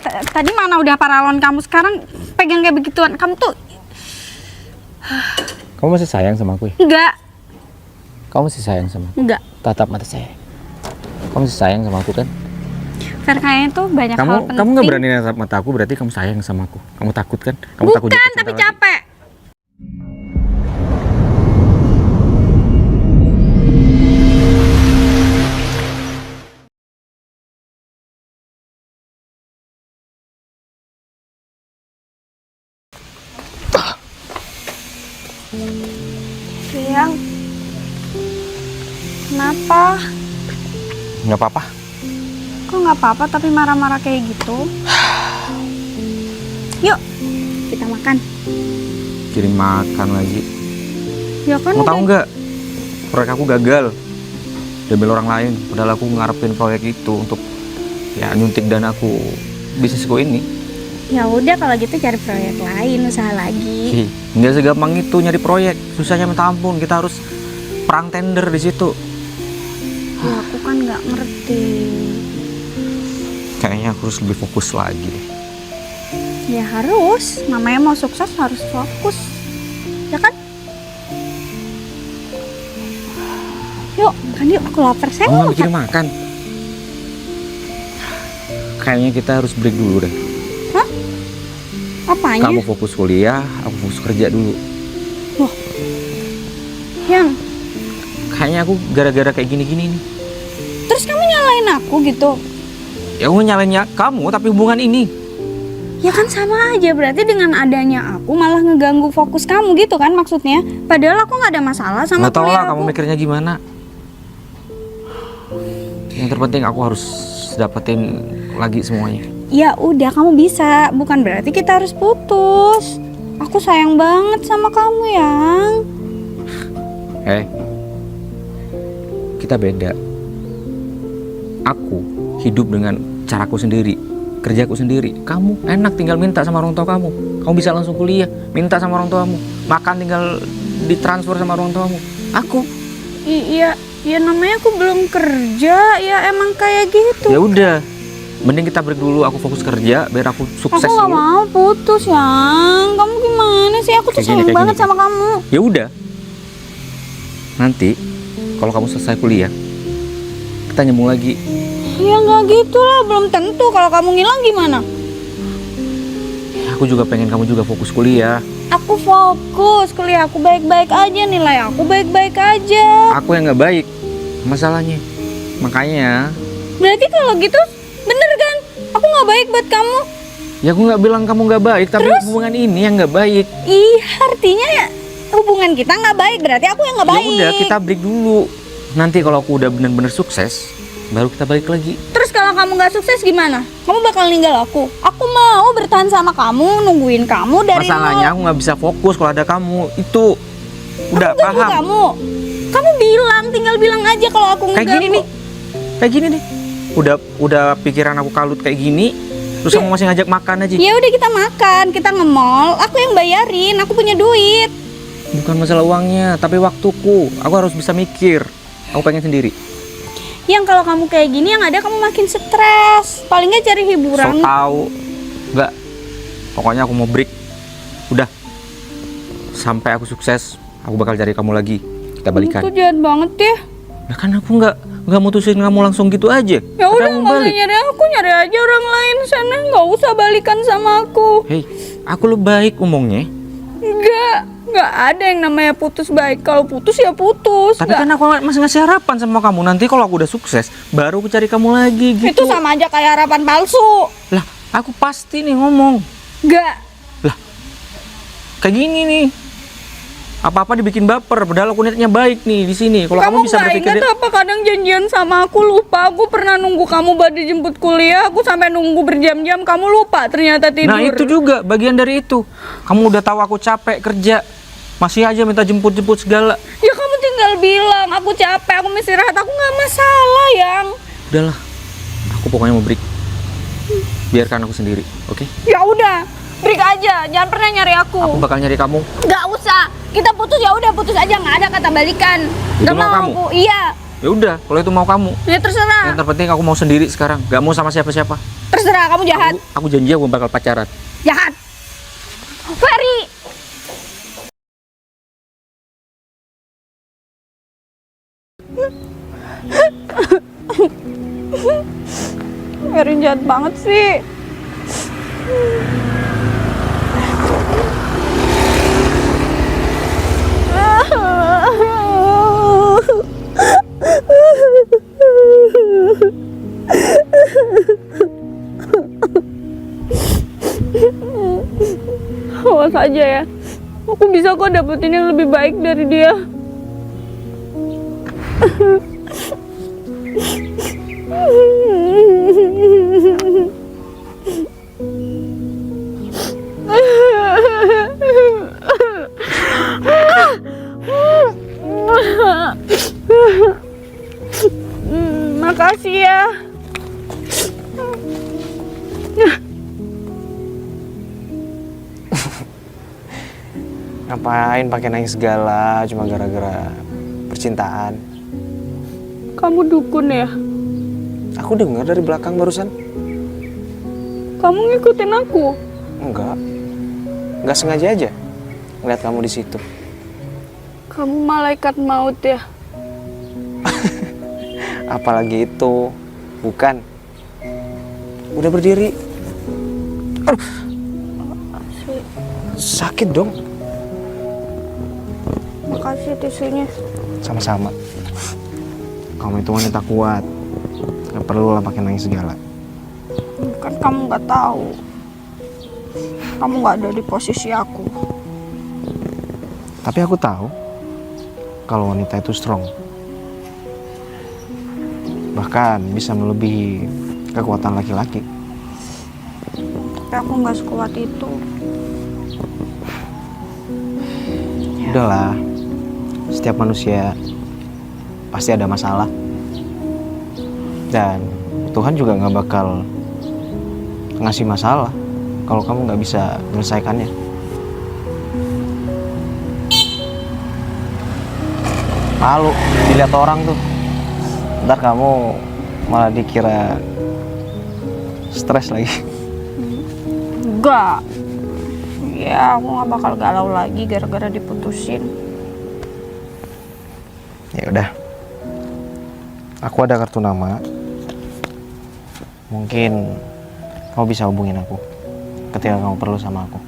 Tadi mana udah paralon kamu, sekarang pegang kayak begituan. Kamu tuh... Kamu masih sayang sama aku ya? Enggak. Kamu masih sayang sama aku? Enggak. Tatap mata saya. Kamu masih sayang sama aku kan? Fer, kayaknya tuh banyak hal penting. Kamu nggak berani natap mata aku, berarti kamu sayang sama aku. Kamu takut kan? Kamu takut Bukan, jatuh cinta tapi lagi. capek. Sayang, kenapa? Nggak apa-apa. Kok nggak apa-apa tapi marah-marah kayak gitu? Yuk, kita makan. Kirim makan lagi. Ya kan Kamu udah. tahu nggak? Proyek aku gagal. Diambil orang lain. Padahal aku ngarepin proyek itu untuk ya nyuntik dana aku bisnisku ini. Ya udah kalau gitu cari proyek lain, usaha lagi. Nggak segampang itu nyari proyek. Susahnya minta ampun. Kita harus perang tender di situ. Ya aku kan nggak ngerti. Kayaknya aku harus lebih fokus lagi deh. Ya harus, namanya mau sukses harus fokus. Ya kan? Yuk, makan yuk, aku lapar. Saya Kamu mau nggak makan. mikirin makan. Kayaknya kita harus break dulu deh. Hah? Apanya? Kamu fokus kuliah, aku fokus kerja dulu. Loh, yang Kayaknya aku gara-gara kayak gini-gini nih. terus kamu nyalain aku gitu? Ya aku nyalainnya kamu, tapi hubungan ini. Ya kan sama aja, berarti dengan adanya aku malah ngeganggu fokus kamu gitu kan maksudnya? Padahal aku nggak ada masalah sama Nggak tahu kuliah lah kamu aku. mikirnya gimana. Yang terpenting aku harus dapetin lagi semuanya. Ya udah, kamu bisa, bukan berarti kita harus putus. Aku sayang banget sama kamu, Yang. Kita beda. Aku hidup dengan caraku sendiri, kerjaku sendiri. Kamu enak tinggal minta sama orang tua kamu. Kamu bisa langsung kuliah, minta sama orang tuamu. Makan tinggal ditransfer sama orang tuamu. Aku Iya, ya namanya aku belum kerja, ya emang kayak gitu. ya udah. Mending kita break dulu, aku fokus kerja biar aku sukses Aku nggak dulu. mau putus, Yang. Kamu gimana sih? Aku tuh Kayak gini, sayang kayak banget gini. sama kamu. Ya udah. Nanti kalau kamu selesai kuliah, kita nyambung lagi. Ya nggak gitu lah, belum tentu. Kalau kamu ngilang gimana? Aku juga pengen kamu juga fokus kuliah. Aku fokus, kuliah aku baik-baik aja, nilai aku baik-baik aja. Aku yang nggak baik masalahnya. Makanya Berarti kalau gitu bener kan? Aku nggak baik buat kamu. ya aku nggak bilang kamu nggak baik, tapi Terus? hubungan ini yang nggak baik. Ih, artinya ya hubungan kita nggak baik, berarti aku yang nggak Ya baik. udah, kita break dulu. Nanti kalau aku udah bener-bener sukses, baru kita balik lagi. Terus kalau kamu nggak sukses gimana? Kamu bakal ninggal aku. Aku mau bertahan sama kamu, nungguin kamu dari Masalahnya nol. aku nggak bisa fokus kalau ada kamu. Itu udah Aku ganggu paham. kamu. Kamu bilang, tinggal bilang aja kalau aku Kayak ngeganggu. gini nih, kayak gini nih. Udah pikiran aku kalut kayak gini. Terus kamu masih ngajak makan aja. Ya udah kita makan, kita nge-mall. Aku yang bayarin, aku punya duit. Bukan masalah uangnya, tapi waktuku. Aku harus bisa mikir. Aku pengen sendiri. Yang kalau kamu kayak gini yang ada kamu makin stres. Paling nggak cari So hiburan. tahu. Enggak. Pokoknya aku mau break. Udah. Sampai aku sukses, aku bakal cari kamu lagi. Kita balikan. Itu jahat banget ya. Nah kan aku nggak mutusin kamu langsung gitu aja. Ya udah, Kamu nggak usah nyari aku, nyari aja orang lain sana. Nggak usah balikan sama aku. Hei, aku lu baik ngomongnya. Nggak ada yang namanya putus baik. Kalau putus ya putus. Tapi kan aku masih ngasih harapan sama kamu. Nanti kalau aku udah sukses, baru aku cari kamu lagi gitu. Itu sama aja kayak harapan palsu. Lah, aku pasti nih ngomong. Nggak. Kayak gini nih. Apa-apa dibikin baper, padahal aku niatnya baik nih di sini. Kalau kamu Kamu bisa nggak berpikir ingat apa kadang janjian sama aku, lupa. Aku pernah nunggu kamu buat dijemput kuliah. Aku sampai nunggu berjam-jam. Kamu lupa ternyata tidur. Nah, itu juga bagian dari itu. Kamu udah tahu aku capek kerja, masih aja minta jemput-jemput segala. Ya kamu tinggal bilang aku capek, aku mau istirahat. Aku nggak masalah, Yang. Udahlah. Aku pokoknya mau break. Biarkan aku sendiri, oke? Ya udah, break aja. Jangan pernah nyari aku. Aku bakal nyari kamu. Nggak usah. Kita putus ya udah, putus aja. Nggak ada kata balikan. Itu Nggak mau kamu? aku. Iya. Ya udah, kalau itu mau kamu. Ya terserah. Yang terpenting aku mau sendiri sekarang, gak mau sama siapa-siapa. Terserah, kamu jahat. Aku janji aku bakal pacaran. Jahat. Ferry. Ferry jahat banget sih. Awas aja ya. Aku bisa kok dapetin yang lebih baik dari dia. Makasih ya. Ngapain pakai nangis segala cuma gara-gara percintaan? Kamu dukun ya? Aku dengar dari belakang barusan. Kamu ngikutin aku? Enggak sengaja aja ngeliat kamu di situ. Kamu malaikat maut ya? Apalagi itu, bukan? Udah berdiri. Aduh, sakit dong. Makasih tisunya. Sama-sama. Kamu itu wanita kuat. Gak perlu lah pakai nangis segala. Kan kamu nggak tahu. Kamu nggak ada di posisi aku. Tapi aku tahu kalau wanita itu strong. Bahkan bisa melebihi kekuatan laki-laki. Tapi aku nggak sekuat itu. Udahlah, setiap manusia pasti ada masalah. Dan Tuhan juga nggak bakal ngasih masalah kalau kamu nggak bisa menyelesaikannya. Malu dilihat orang tuh. Ntar kamu malah dikira stres lagi. Enggak. Ya, aku nggak bakal galau lagi gara-gara diputusin. Ya udah. Aku ada kartu nama. Mungkin kamu bisa hubungin aku ketika kamu perlu sama aku.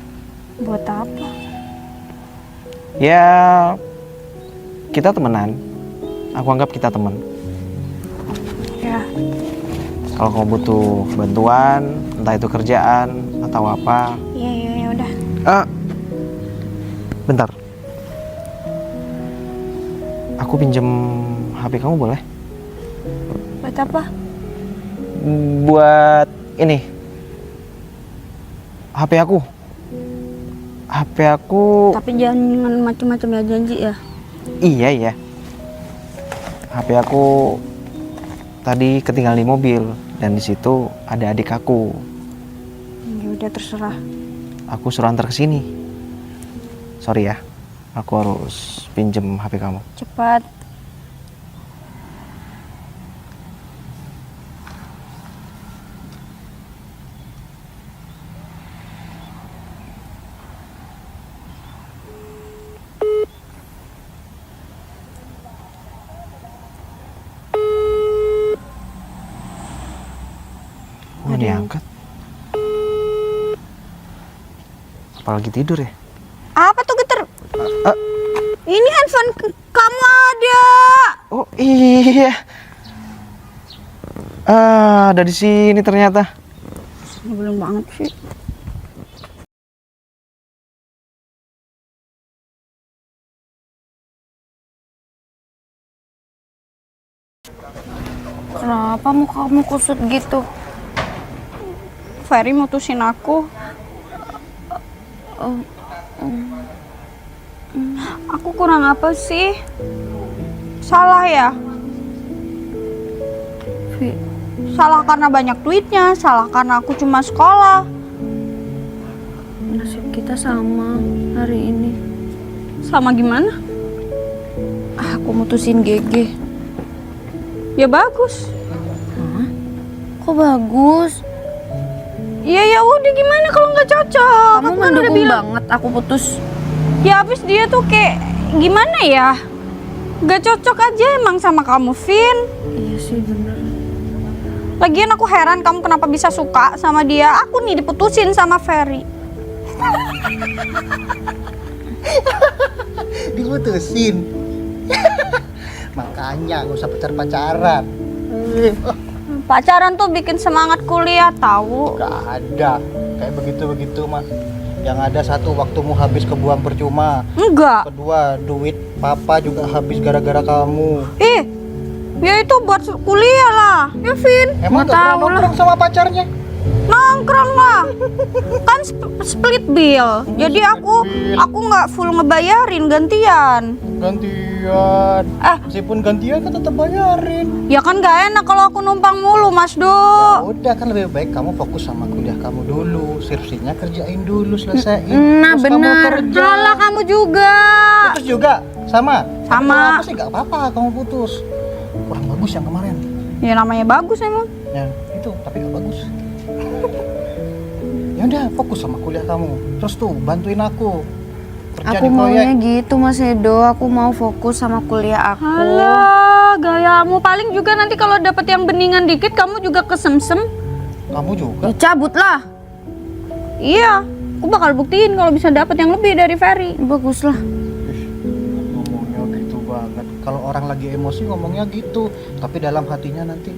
Buat apa? Ya, kita temenan. Aku anggap kita teman. Ya, Kalau kamu butuh bantuan, entah itu kerjaan atau apa. ya udah. Bentar. Aku pinjem HP kamu boleh? Buat apa? Buat ini. HP aku. HP aku. Tapi jangan macam-macam ya, janji ya. Iya. HP aku tadi ketinggalan di mobil dan di situ ada adik aku. Ya udah terserah. Aku suruh antar ke sini. Sorry ya. Aku harus pinjem HP kamu. Cepat. Oh, diangkat. Apalagi tidur ya? Apa tuh geter? Ini handphone kamu ada. Oh iya. Ada di sini ternyata. Belum banget sih. Kenapa muka kamu kusut gitu? Ferry mutusin aku. Aku kurang apa sih? Salah ya? Salah karena banyak duitnya, salah karena aku cuma sekolah. Nasib kita sama hari ini. Sama gimana? Aku mutusin GG. Ya bagus. Kok bagus? Ya udah, gimana kalau nggak cocok? Kamu Aku kan udah mendukung bilang. banget aku putus. Ya habis dia tuh kayak gimana ya? Gak cocok aja emang sama kamu, Vin. Iya sih bener. Lagian aku heran kamu kenapa bisa suka sama dia. Aku nih diputusin sama Ferry. Diputusin. Makanya gak usah pacaran. Pacaran tuh bikin semangat kuliah, tahu? Gak ada kayak begitu mah. Yang ada satu, waktumu habis kebuang percuma. Enggak. Kedua, duit papa juga habis gara-gara kamu. Ya itu buat kuliah lah. Ya, Vin. Emang gak pernah nongkrong sama pacarnya? Nongkrong lah. Kan split bill. Jadi aku nggak full ngebayarin, gantian. Gantian. Meskipun gantian kan tetap bayarin. Ya kan gak enak kalau aku numpang mulu, Mas Do. Udah kan lebih baik kamu fokus sama kuliah kamu dulu. Skripsinya kerjain dulu, selesaiin. Nah, Terus kamu benar. kerja. Alah, kamu juga. Putus juga? Sama? Sama. Tapi kalau aku sih gak apa-apa kamu putus. Kurang bagus yang kemarin. Ya namanya bagus emang. Ya itu, tapi gak bagus. Ya udah, fokus sama kuliah kamu. Terus tuh bantuin aku kerja Aku di proyek. maunya gitu Mas Edo, aku mau fokus sama kuliah aku. Alah, gayamu. Paling juga nanti kalau dapet yang beningan dikit kamu juga kesemsem. Kamu juga? Ya cabut lah. Iya, aku bakal buktiin kalau bisa dapet yang lebih dari Ferry. Bagus lah. Ngomongnya gitu banget. Kalau orang lagi emosi ngomongnya gitu, tapi dalam hatinya nanti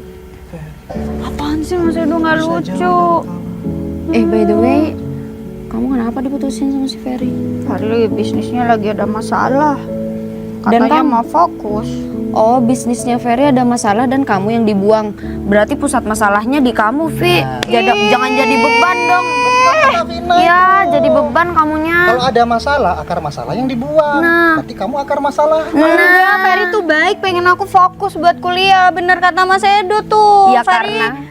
Apaan sih Mas Edo, nggak bisa lucu. jauh dari kamu. By the way, kamu kenapa diputusin sama si Ferry? Ferry bisnisnya lagi ada masalah. Dan Katanya kamu? mau fokus. Oh, bisnisnya Ferry ada masalah dan kamu yang dibuang. Berarti pusat masalahnya di kamu, Vi. Jangan jadi beban dong. Iya, jadi beban kamunya. Kalau ada masalah, akar masalah yang dibuang. Nah. Berarti kamu akar masalah. Enggak, Ferry tuh baik, pengen aku fokus buat kuliah. Bener kata Mas Edo tuh. Ya,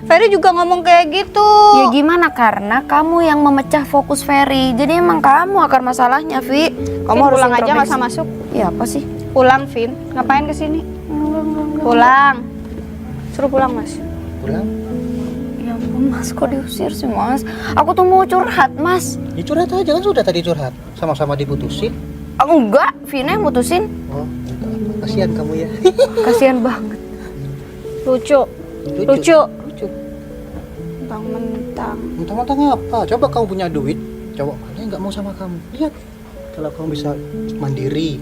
Ferry juga ngomong kayak gitu. Ya gimana? Karena kamu yang memecah fokus Ferry. Jadi emang kamu akar masalahnya, Vi. Kamu harus pulang aja, nggak introspeksi. usah masuk. Ya apa sih? Pulang, Vin. Ngapain kesini? Pulang. Suruh pulang, Mas. Pulang. Ya ampun, Mas, kok diusir sih, Mas? Aku tuh mau curhat, Mas. Ya curhat aja kan, sudah tadi curhat. Sama-sama diputusin. Enggak, Vina yang mutusin. Oh, enggak apa. Kasihan kamu ya. Kasihan banget. Lucu. Lucu. Mentang-mentang. Mentang-mentang apa? Coba kamu punya duit, cowok mana yang nggak mau sama kamu? Lihat, kalau kamu bisa mandiri,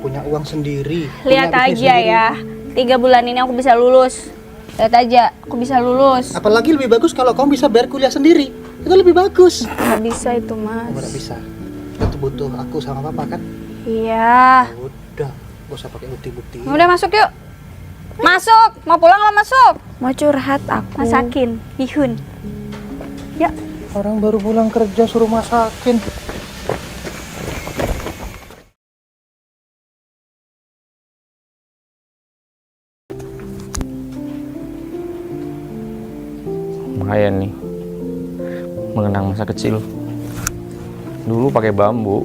punya uang sendiri. Lihat punya bisnis aja sendiri. ya. 3 bulan ini aku bisa lulus. Lihat aja, aku bisa lulus. Apalagi lebih bagus kalau kamu bisa bayar kuliah sendiri. Itu lebih bagus. Nggak bisa itu, Mas. Nggak bisa. Itu butuh aku sama papa kan? Iya. Udah, gak usah pakai bukti-bukti. Udah masuk yuk. Masuk. Mau pulang lah masuk. Mau curhat aku. Masakin. Ihun. Ya. Orang baru pulang kerja suruh masakin. Lumayan nih, mengenang masa kecil. Dulu pakai bambu,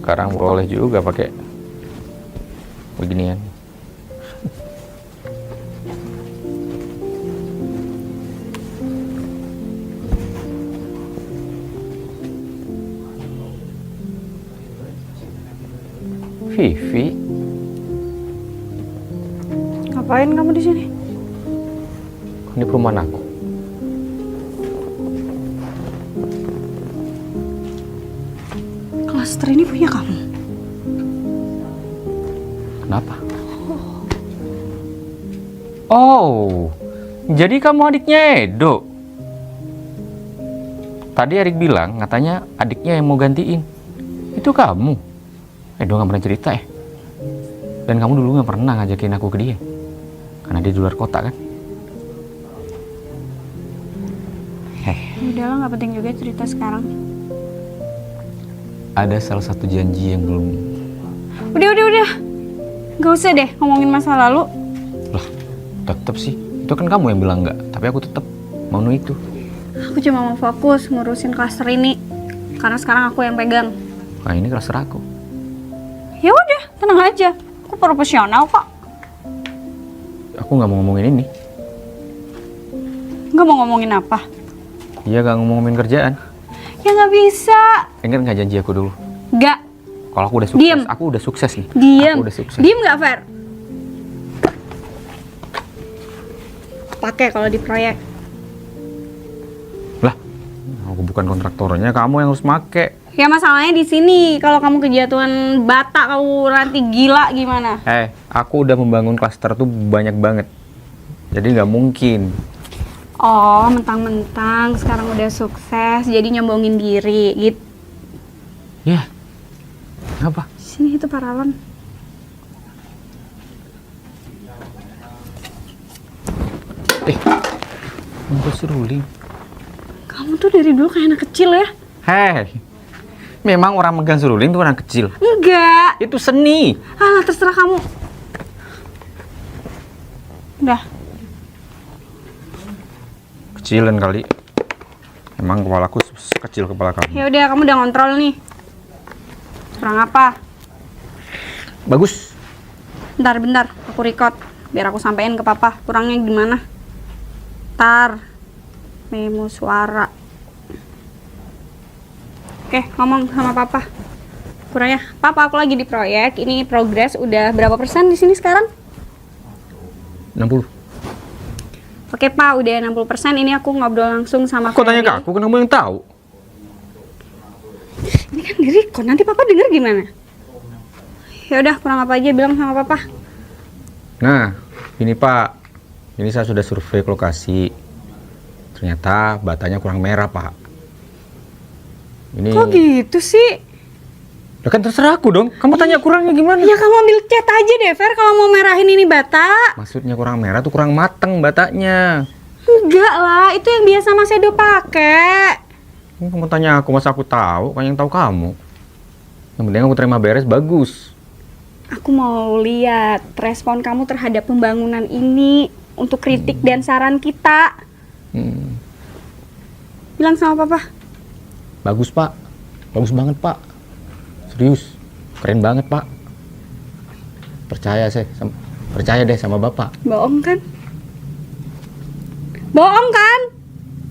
sekarang boleh juga pakai beginian. Vivi, Ngapain kamu di sini? ini perumahan aku. Klaster ini punya kamu. Kenapa? Oh, jadi kamu adiknya Edo. Tadi Erik bilang katanya adiknya yang mau gantiin. Itu kamu. Edo nggak pernah cerita ya. Dan kamu dulu nggak pernah ngajakin aku ke dia. Karena dia di luar kota kan. Udahlah, nggak penting juga cerita sekarang. Ada salah satu janji yang belum. Udah. Gak usah deh ngomongin masa lalu. Lah, tetep sih. Itu kan kamu yang bilang nggak. Tapi aku tetep mau itu. Aku cuma mau fokus ngurusin klaster ini. Karena sekarang aku yang pegang. Nah ini klaster aku. Ya udah, tenang aja. Aku profesional kok. aku nggak mau ngomongin ini. Nggak mau ngomongin apa? Iya, nggak ngomongin kerjaan. Ya nggak bisa. Ingat nggak janji aku dulu? Nggak. Kalau aku udah sukses, Diem. aku udah sukses nih. Diem. Aku udah sukses. Diem nggak, Fer? Pakai kalau di proyek. Lah, aku bukan kontraktornya, kamu yang harus make. Ya masalahnya di sini. Kalau kamu kejatuhan bata, kamu nanti gila gimana? Aku udah membangun klaster tuh banyak banget. Jadi nggak mungkin. Oh, mentang-mentang sekarang udah sukses, jadi nyombongin diri, gitu. Ya, apa? Sini itu paralon. Bungkus seruling. Kamu tuh dari dulu kayak anak kecil ya? Memang orang megang seruling tuh orang kecil. Enggak. Itu seni. Alah, terserah kamu. Udah. Kecilan kali. Emang kepalaku kecil kepala kamu. Ya udah, kamu udah ngontrol nih. Kurang apa? Bagus. Bentar, aku record biar aku sampein ke papa. Kurangnya gimana? Tar. Memo suara. Oke, ngomong sama papa. Kurangnya, papa aku lagi di proyek. Ini progres udah berapa persen di sini sekarang? 60. Oke pak, udah 60%. Ini aku ngobrol langsung sama Kok tanya ke Ferry. aku, kan kamu yang tahu. Ini kan di record, nanti papa denger gimana? Ya udah, kurang apa aja bilang sama papa. Nah, ini Pak. Ini saya sudah survei ke lokasi. Ternyata batanya kurang merah, Pak. Ini. Kok gitu sih? Lah kan terserah aku dong. Kamu tanya kurangnya gimana? Ya kamu ambil cat aja deh, Fer, kalau mau merahin ini bata. Maksudnya kurang merah tuh kurang mateng batanya. Enggak lah, itu yang biasa Mas Edo pakai. Kamu tanya aku, masa aku tahu? Kan yang tahu kamu. Yang penting aku terima beres, bagus. Aku mau lihat respon kamu terhadap pembangunan ini untuk kritik dan saran kita. Bilang sama papa. Bagus, Pak. Bagus banget, Pak. Serius. Keren banget, Pak. Percaya deh sama Bapak. Bohong kan? Bohong kan?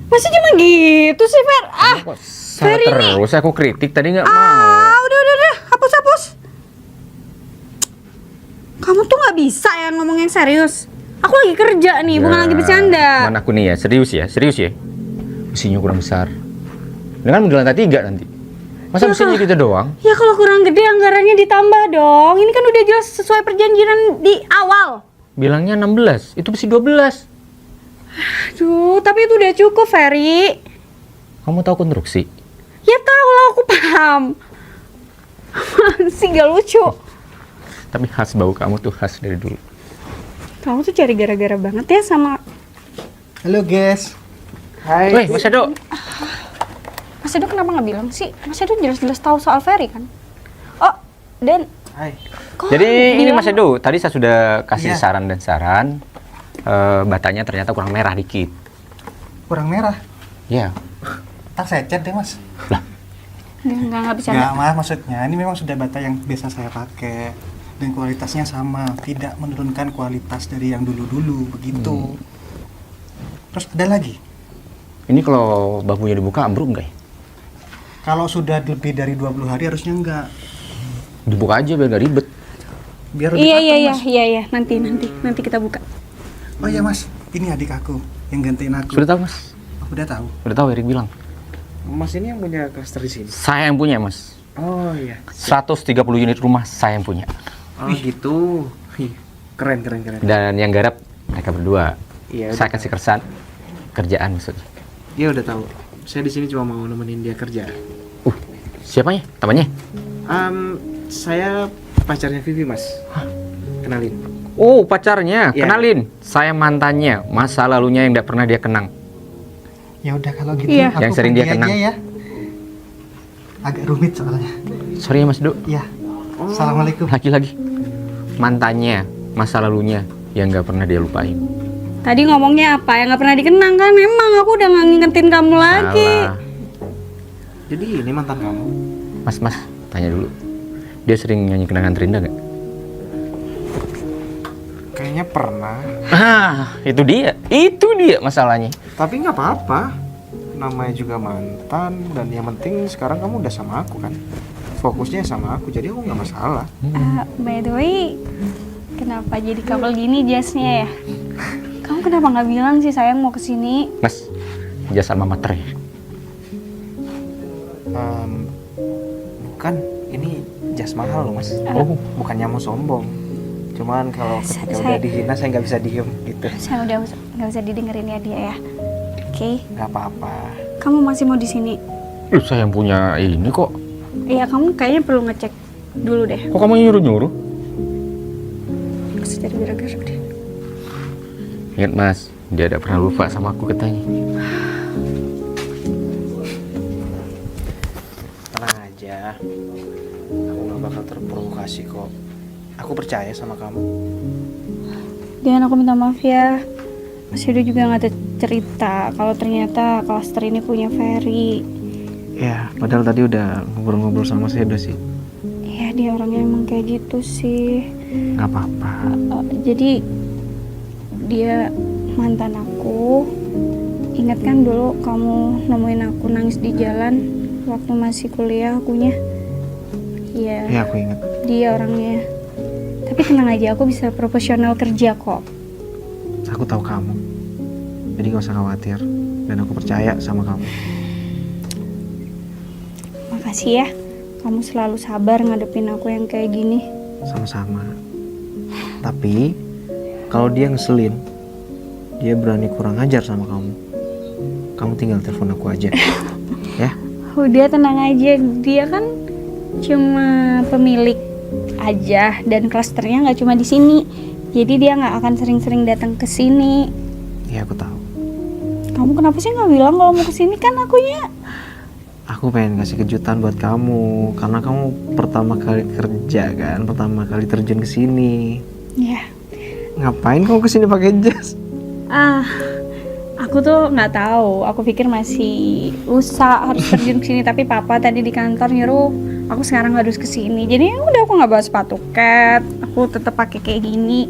Masih cuma gitu sih, Fer. Kok salah Fer ini. terus aku kritik tadi nggak mau. Udah. Hapus. Kamu tuh nggak bisa ya ngomong yang serius. Aku lagi kerja nih, bukan lagi bercanda. Mana aku nih ya, serius ya. Mesinnya kurang besar. Dengan di lantai 3 nanti. Masa Ya, mesinnya gitu doang? Ya kalau kurang gede anggarannya ditambah dong. Ini kan udah jelas sesuai perjanjian di awal. Bilangnya 16, itu mesti 12. Aduh, tapi itu udah cukup, Ferry. Kamu tahu konstruksi? Ya tahu lah, aku paham. Masih gak lucu. Tapi khas bau kamu tuh khas dari dulu. Kamu tuh cari gara-gara banget ya sama Halo guys. Hai. Weh, Mas Edo. Mas Edo. Kenapa nggak bilang sih? Mas Edo jelas-jelas tahu soal Ferry kan? Oh, dan Hai. kok Jadi ini bilang- Mas Edo, tadi saya sudah kasih Iya. saran dan saran. Batanya ternyata kurang merah dikit. Kurang merah. Ya. Tak saya cat deh mas. Nggak bisa. Enggak mas, maksudnya ini memang sudah bata yang biasa saya pakai dan kualitasnya sama, tidak menurunkan kualitas dari yang dulu-dulu begitu. Terus ada lagi. Ini kalau babunya dibuka ambruk nggak ya? Kalau sudah lebih dari 20 hari harusnya enggak. Dibuka aja biar nggak ribet. Biar lebih Iya, matang, Mas. nanti kita buka. Oh iya mas, ini adik aku yang gantiin aku. Sudah tahu Mas? Aku udah tahu. Udah tahu Erik bilang. Mas ini yang punya klaster di sini. Saya yang punya Mas. Oh iya. 130 unit rumah saya yang punya. Oh gitu. Ih, keren. Dan yang garap mereka berdua. Iya. Saya kasih kerjaan maksudnya. Dia udah tahu. Saya di sini cuma mau nemenin dia kerja. Siapanya? Temannya? Saya pacarnya Vivi mas. Kenalin. Oh, pacarnya. Iya. Kenalin. Saya mantannya. Masa lalunya yang tidak pernah dia kenang. Ya udah kalau gitu Iya. aku Yang sering dia pergi kenang. aja ya. Agak rumit soalnya. Sorry ya Mas Do. Iya. Assalamualaikum. Lagi-lagi. Mantannya. Masa lalunya yang nggak pernah dia lupain. Tadi ngomongnya apa? Yang nggak pernah dikenang kan? Memang aku udah nggak ngingetin kamu lagi. Salah. Jadi ini mantan kamu? Mas, tanya dulu. Dia sering nyanyi kenangan terindah nggak? Kayaknya pernah. Itu dia masalahnya. Tapi nggak apa-apa. Namanya juga mantan, dan yang penting sekarang kamu udah sama aku kan. Fokusnya sama aku, jadi aku nggak masalah. By the way, kenapa jadi couple gini jasnya ya? Kamu kenapa nggak bilang sih sayang mau kesini? Mas, jasa mama ter. Bukan, ini jas mahal loh mas. Bukannya mau sombong. Cuman kalau ketika udah dihina saya nggak bisa diem gitu. Saya udah nggak bisa didengerin ya dia ya. Oke. Nggak apa-apa. Kamu masih mau di sini? Saya yang punya ini kok. Iya, kamu kayaknya perlu ngecek dulu deh. Kok kamu nyuruh-nyuruh? Harus cari gerak-gerak deh. Ingat mas, dia tidak pernah lupa sama aku katanya. Tenang aja. Aku nggak bakal terprovokasi kok. Aku percaya sama kamu. Dan aku minta maaf ya. Mas Yudo juga nggak ada cerita kalau ternyata klaster ini punya Ferry. Ya, padahal tadi udah ngobrol-ngobrol sama Sedo sih. Iya, dia orangnya emang kayak gitu sih. Nggak apa-apa. Jadi dia mantan aku. Ingat kan dulu kamu nemuin aku nangis di jalan waktu masih kuliah akunya? Iya. Ya, aku ingat. Dia orangnya. Tapi tenang aja, aku bisa profesional kerja kok. Aku tahu kamu. Jadi gak usah khawatir. Dan aku percaya sama kamu. Makasih ya. Kamu selalu sabar ngadepin aku yang kayak gini. Sama-sama. Tapi kalau dia ngeselin, dia berani kurang ajar sama kamu, kamu tinggal telepon aku aja. Ya. Udah tenang aja, dia kan cuma pemilik aja dan klasternya nggak cuma di sini. Jadi dia nggak akan sering-sering datang ke sini. Iya, aku tahu. Kamu kenapa sih nggak bilang kalau mau ke sini? Kan akunya. Aku pengen kasih kejutan buat kamu karena kamu pertama kali kerja kan, pertama kali terjun ke sini. Ya. Ngapain kamu kesini pakai jas? Aku tuh nggak tahu. Aku pikir masih lusa harus terjun ke sini, tapi papa tadi di kantor nyuruh aku sekarang harus ke sini. Jadi ya udah, aku nggak bawa sepatu cat. Aku tetap pakai kayak gini.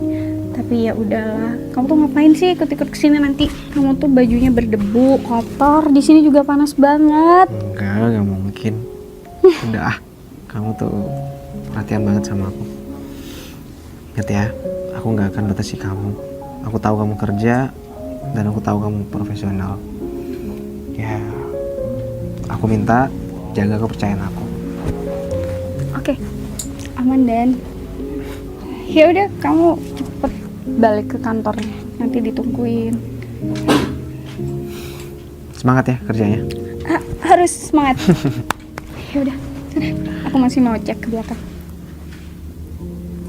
Tapi ya udahlah. Kamu tuh ngapain sih ikut-ikut ke sini? Nanti kamu tuh bajunya berdebu, kotor. Di sini juga panas banget. Enggak mungkin. Udah, kamu tuh perhatian banget sama aku. Ingat ya, aku nggak akan batasi kamu. Aku tahu kamu kerja dan aku tahu kamu profesional. Ya, aku minta jaga kepercayaan aku. Oke, aman Dan. Ya udah, kamu cepet balik ke kantornya. Nanti ditungguin. Semangat ya kerjanya. Harus semangat. Ya udah, sana. Aku masih mau cek ke belakang.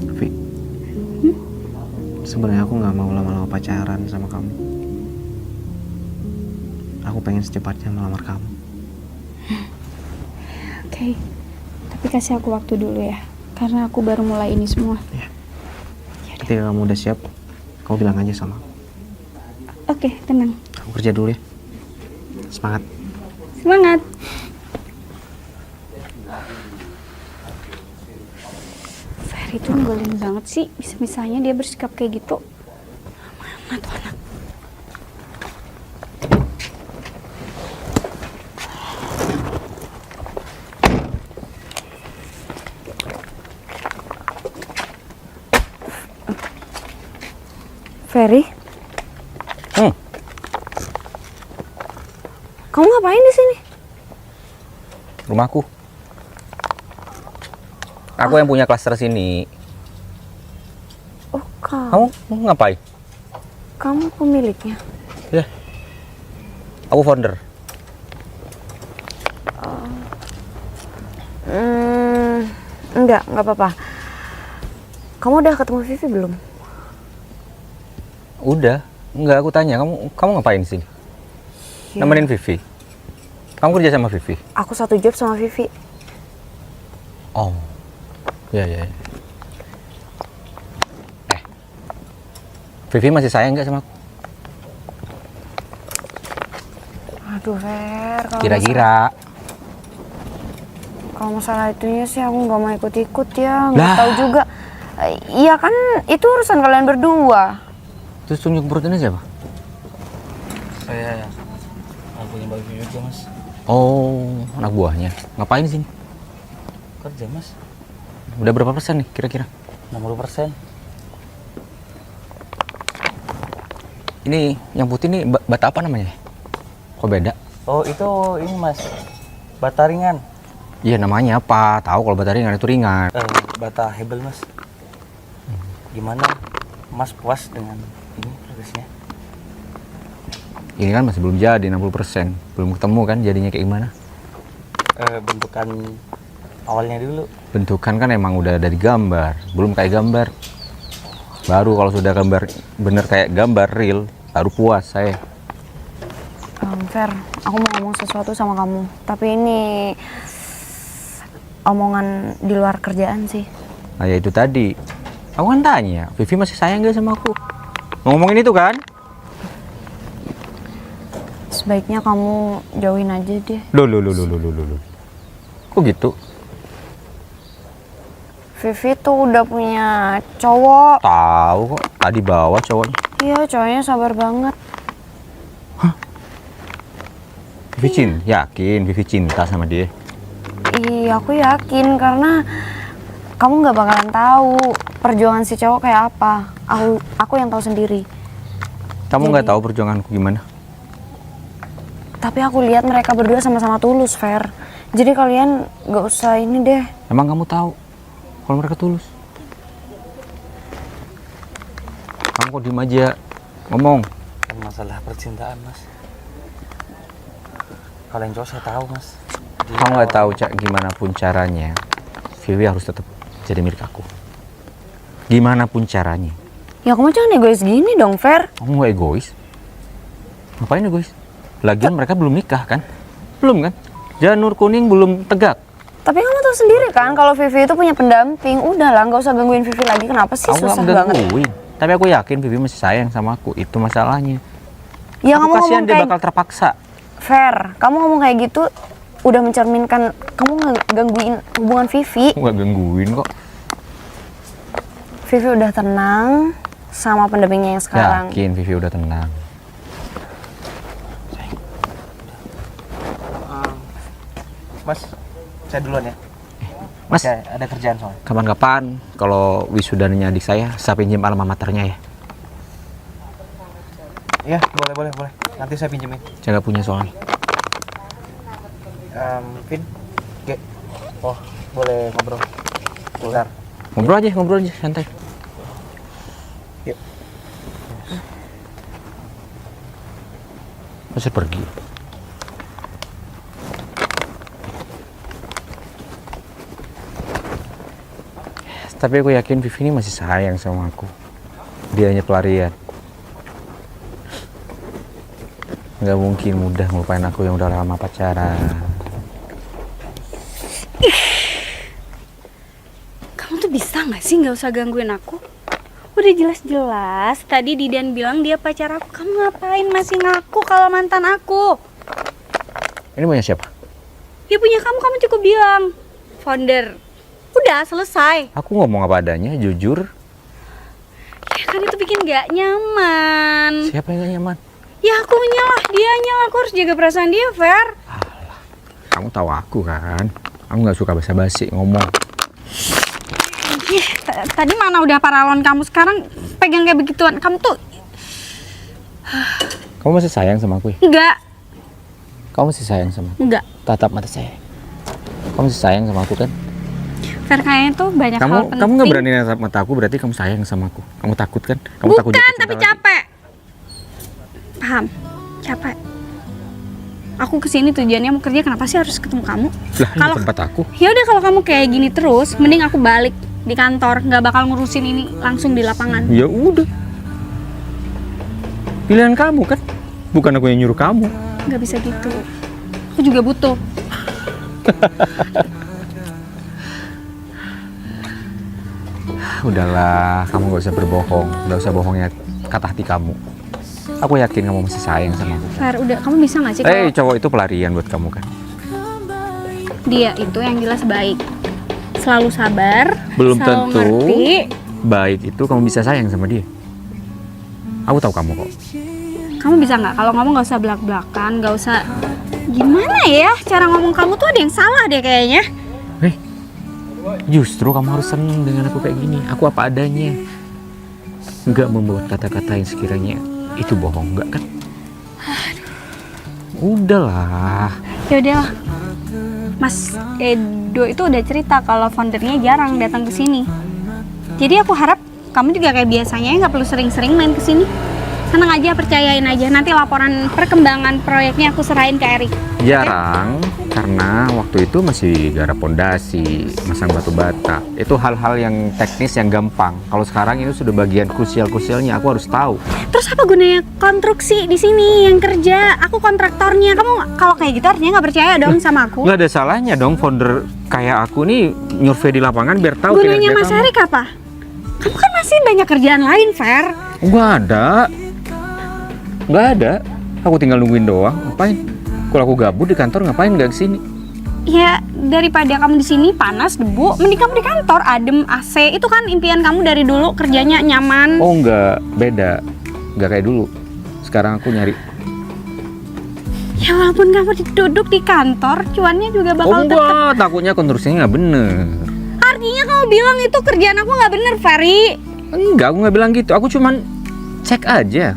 Tapi sebenarnya aku nggak mau lama-lama pacaran sama kamu. Aku pengen secepatnya melamar kamu. Oke. Tapi kasih aku waktu dulu ya. Karena aku baru mulai ini semua. Ya. Ketika kamu udah siap, kamu bilang aja sama aku. Oke, tenang. Aku kerja dulu ya. Semangat. Semangat. Ferry tuh ngegalin banget sih. Bisa-bisanya dia bersikap kayak gitu. Mana tuh anak? Ferry, kamu ngapain di sini? Rumahku. Aku yang punya klaster sini. Oh, kamu ngapain? kamu pemiliknya. Ya. Aku founder. Enggak apa-apa. Kamu udah ketemu Vivi belum? Udah. Enggak, aku tanya, kamu ngapain di sini? Ya. Nemenin Vivi. Kamu kerja sama Vivi? Aku satu job sama Vivi. Oh. Ya. Vivi masih sayang nggak sama aku? Aduh, Fer, Kira-kira. Kalau masalah itunya sih aku nggak mau ikut-ikut ya, nggak Lah. tahu juga. Iya kan, itu urusan kalian berdua. Terus tunjuk perut ini siapa? Saya yang punya baju juga mas. Oh, anak buahnya. Ngapain di sini? Kerja mas. Udah berapa persen nih kira-kira? 60%. Ini yang putih nih bata apa namanya? Kok beda? Oh itu ini mas, bata ringan. Iya namanya apa? Tahu kalau bata ringan itu ringan. Bata hebel mas. Gimana mas puas dengan ini progresnya? Ini kan masih belum jadi 60%. Belum ketemu kan jadinya kayak gimana? Bentukan awalnya dulu. Bentukan kan emang udah dari gambar, belum kayak gambar. Baru kalau sudah gambar bener kayak gambar real, baru puas saya. Fer, aku mau ngomong sesuatu sama kamu. Tapi ini omongan di luar kerjaan sih. Nah ya itu tadi. Aku kan tanya, Vivi masih sayang gak sama aku? Ngomongin itu kan? Sebaiknya kamu jauhin aja deh. Loh. Kok gitu? Vivi tuh udah punya cowok. Tahu kok, tadi bawa cowoknya. Iya, cowoknya sabar banget. Vivi yakin Vivi cinta sama dia? Iya, aku yakin karena kamu nggak bakalan tahu perjuangan si cowok kayak apa. Aku yang tahu sendiri. Kamu nggak tahu perjuanganku gimana? Tapi aku lihat mereka berdua sama-sama tulus, Fer. Jadi kalian nggak usah ini deh. Emang kamu tahu kalau mereka tulus? Kamu kok diem aja, ngomong. Kan masalah percintaan mas. Kalau yang cowok saya tahu mas. Kamu nggak tahu Cak, gimana pun caranya, Vivi harus tetap jadi milik aku. Gimana pun caranya. Ya kamu jangan egois gini dong, Fer. Kamu nggak egois? Ngapain egois? Lagian mereka belum nikah kan? Belum kan? Janur kuning belum tegak. Tapi kamu tahu sendiri kan kalau Vivi itu punya pendamping. Udahlah, nggak usah gangguin Vivi lagi. Kenapa sih? Aku Susah nggak banget. menggangguin. Tapi aku yakin Vivi masih sayang sama aku. Itu masalahnya. Ya Aku kamu kasihan ngomong dia kayak bakal terpaksa. Fer, kamu ngomong kayak gitu udah mencerminkan kamu ngegangguin hubungan Vivi. Aku nggak gangguin kok. Vivi udah tenang sama pendampingnya yang sekarang. Yakin Vivi udah tenang. Mas, saya duluan ya. Mas, Ada kerjaan soalnya. kapan-kapan kalau wisudanya adik saya pinjam alma maternya ya. Iya, boleh. Nanti saya pinjemin. Saya nggak punya soalnya. Vin, oh boleh ngobrol. Bentar. Ngobrol aja, santai. Yuk. Masih pergi. Tapi aku yakin Vivi ini masih sayang sama aku. Dia hanya pelarian. Nggak mungkin mudah ngelupain aku yang udah lama pacaran. Kamu tuh bisa nggak sih nggak usah gangguin aku? Udah jelas-jelas tadi Didan bilang dia pacar aku. Kamu ngapain masih ngaku kalau mantan aku? Ini punya siapa? Ya punya kamu cukup bilang. Founder. Udah selesai. Aku ngomong apa adanya, jujur. Ya kan itu bikin gak nyaman. Siapa yang gak nyaman? Ya akunya lah, dianya lah. Aku harus jaga perasaan dia, Fer. Kamu tahu aku kan? Aku nggak suka basa-basi ngomong. Ih, tadi mana udah paralon kamu, sekarang pegang kayak begituan. Kamu tuh Kamu masih sayang sama aku ya? enggak. Kamu masih sayang sama aku? Enggak. Tatap mata saya. Kamu masih sayang sama aku kan? Fer, kayaknya tuh banyak hal penting. Kamu nggak berani natap mata aku, berarti kamu sayang sama aku. Kamu takut kan? Kamu takut Bukan, jatuh cinta tapi lagi. capek. Paham? Capek. Aku kesini tujuannya mau kerja, kenapa sih harus ketemu kamu? Lah, ini Kalau tempat aku. ya udah, kalau kamu kayak gini terus, mending aku balik di kantor, nggak bakal ngurusin ini langsung di lapangan. Ya udah. Pilihan kamu kan? Bukan aku yang nyuruh kamu. Nggak bisa gitu. Aku juga butuh. Udahlah, kamu gak usah berbohong. Gak usah bohongnya kata hati kamu. Aku yakin kamu masih sayang sama aku. Fer, udah, kamu bisa nggak sih kalau Cowok itu pelarian buat kamu kan? dia itu yang jelas baik, selalu sabar, Belum selalu tentu ngerti. baik itu kamu bisa sayang sama dia. Aku tahu kamu kok. Kamu bisa nggak kalau ngomong nggak usah belak-belakan, nggak usah gimana ya cara ngomong kamu tuh ada yang salah deh kayaknya. Justru kamu harus seneng dengan aku kayak gini. Aku apa adanya. Nggak membuat kata-kata yang sekiranya itu bohong, nggak kan? Udahlah. Ya udahlah. Mas Edo itu udah cerita kalau foundernya jarang datang ke sini. Jadi aku harap kamu juga kayak biasanya nggak perlu sering-sering main ke sini. Seneng aja, percayain aja. Nanti laporan perkembangan proyeknya aku serahin ke Erik. Jarang, karena waktu itu masih garap pondasi, masang batu bata. Itu hal-hal yang teknis yang gampang. Kalau sekarang ini sudah bagian krusial-krusialnya, aku harus tahu. Terus apa gunanya konstruksi di sini yang kerja? Aku kontraktornya. Kamu kalau kayak gitu artinya nggak percaya dong sama aku? Nggak ada salahnya dong founder kayak aku nih nyurvei di lapangan biar tahu Gunanya kinerja Mas kamu. Erik apa? Kamu kan masih banyak kerjaan lain, Fer. Nggak ada. Nggak ada. Aku tinggal nungguin doang. Ngapain? Kalau aku gabut di kantor ngapain nggak kesini? Ya daripada kamu di sini panas debu, mending kamu di kantor adem AC. Itu kan impian kamu dari dulu, kerjanya nyaman. Oh nggak, beda. Nggak kayak dulu. Sekarang aku nyari. Ya walaupun kamu duduk di kantor, cuannya juga Oh bakal tetap. enggak, takutnya konstruksinya nggak bener. Artinya kamu bilang itu kerjaan aku nggak bener, Ferry. Enggak, aku nggak bilang gitu. Aku cuman cek aja.